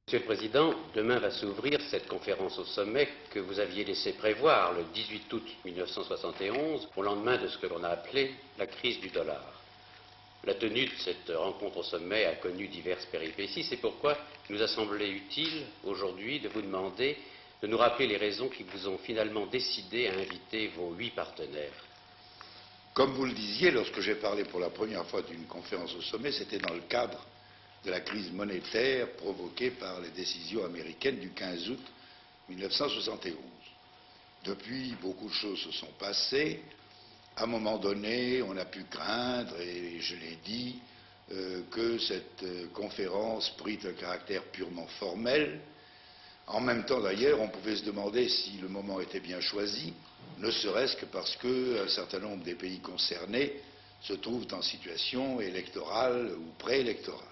Monsieur le Président, demain va s'ouvrir cette conférence au sommet que vous aviez laissé prévoir le 18 août 1971, au lendemain de ce que l'on a appelé la crise du dollar. La tenue de cette rencontre au sommet a connu diverses péripéties, c'est pourquoi il nous a semblé utile aujourd'hui de vous demander de nous rappeler les raisons qui vous ont finalement décidé à inviter vos 8 partenaires. Comme vous le disiez, lorsque j'ai parlé pour la première fois d'une conférence au sommet, c'était dans le cadre de la crise monétaire provoquée par les décisions américaines du 15 août 1971. Depuis, beaucoup de choses se sont passées. À un moment donné, on a pu craindre, et je l'ai dit, que cette conférence prit un caractère purement formel. En même temps, d'ailleurs, on pouvait se demander si le moment était bien choisi, ne serait-ce que parce qu'un certain nombre des pays concernés se trouvent en situation électorale ou préélectorale.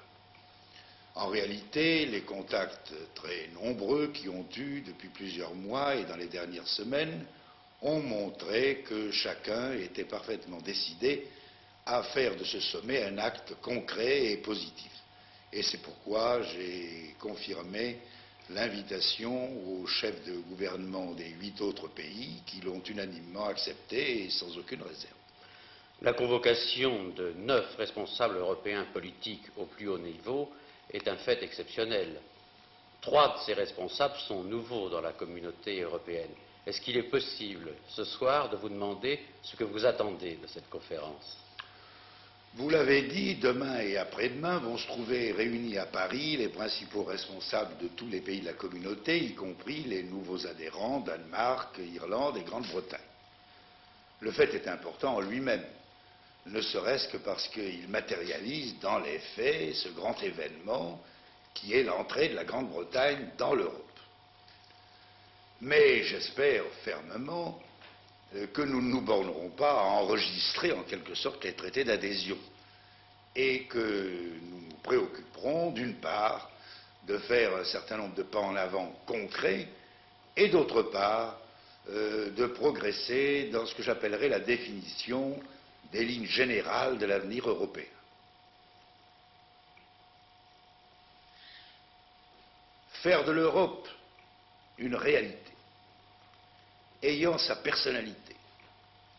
En réalité, les contacts très nombreux qui ont eu depuis plusieurs mois et dans les dernières semaines ont montré que chacun était parfaitement décidé à faire de ce sommet un acte concret et positif. Et c'est pourquoi j'ai confirmé l'invitation aux chefs de gouvernement des 8 autres pays qui l'ont unanimement accepté et sans aucune réserve. La convocation de 9 responsables européens politiques au plus haut niveau est un fait exceptionnel. 3 de ces responsables sont nouveaux dans la communauté européenne. Est-ce qu'il est possible ce soir de vous demander ce que vous attendez de cette conférence? Vous l'avez dit, demain et après-demain vont se trouver réunis à Paris les principaux responsables de tous les pays de la communauté, y compris les nouveaux adhérents, Danemark, Irlande et Grande-Bretagne. Le fait est important en lui-même, ne serait-ce que parce qu'il matérialise dans les faits ce grand événement qui est l'entrée de la Grande-Bretagne dans l'Europe. Mais j'espère fermement que nous ne nous bornerons pas à enregistrer en quelque sorte les traités d'adhésion et que nous nous préoccuperons d'une part de faire un certain nombre de pas en avant concrets et d'autre part de progresser dans ce que j'appellerais la définition des lignes générales de l'avenir européen. Faire de l'Europe une réalité, ayant sa personnalité,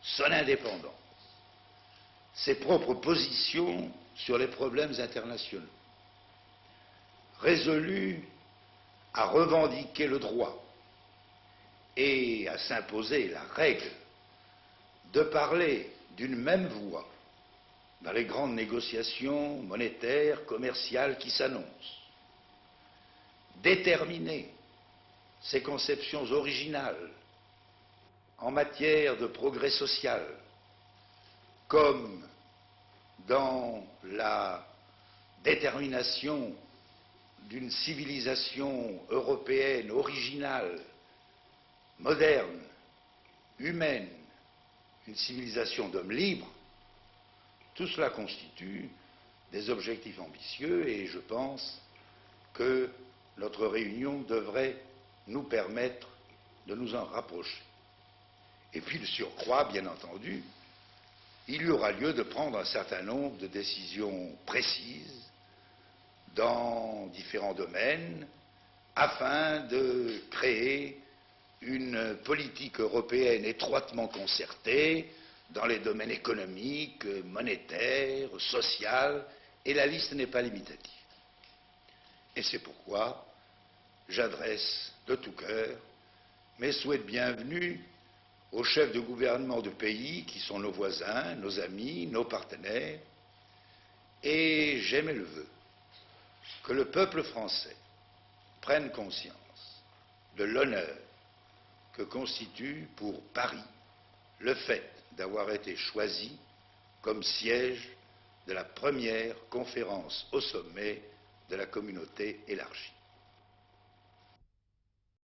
son indépendance, ses propres positions sur les problèmes internationaux, résolu à revendiquer le droit et à s'imposer la règle de parler d'une même voix dans les grandes négociations monétaires, commerciales qui s'annoncent, déterminer ses conceptions originales en matière de progrès social, comme dans la détermination d'une civilisation européenne originale, moderne, humaine, une civilisation d'hommes libres, tout cela constitue des objectifs ambitieux et je pense que notre réunion devrait nous permettre de nous en rapprocher. Et puis, de surcroît, bien entendu, il y aura lieu de prendre un certain nombre de décisions précises dans différents domaines afin de créer une politique européenne étroitement concertée dans les domaines économiques, monétaires, sociaux, et la liste n'est pas limitative. Et c'est pourquoi j'adresse de tout cœur mes souhaits de bienvenue aux chefs de gouvernement de pays qui sont nos voisins, nos amis, nos partenaires, et j'émets le vœu que le peuple français prenne conscience de l'honneur que constitue pour Paris le fait d'avoir été choisi comme siège de la première conférence au sommet de la communauté élargie.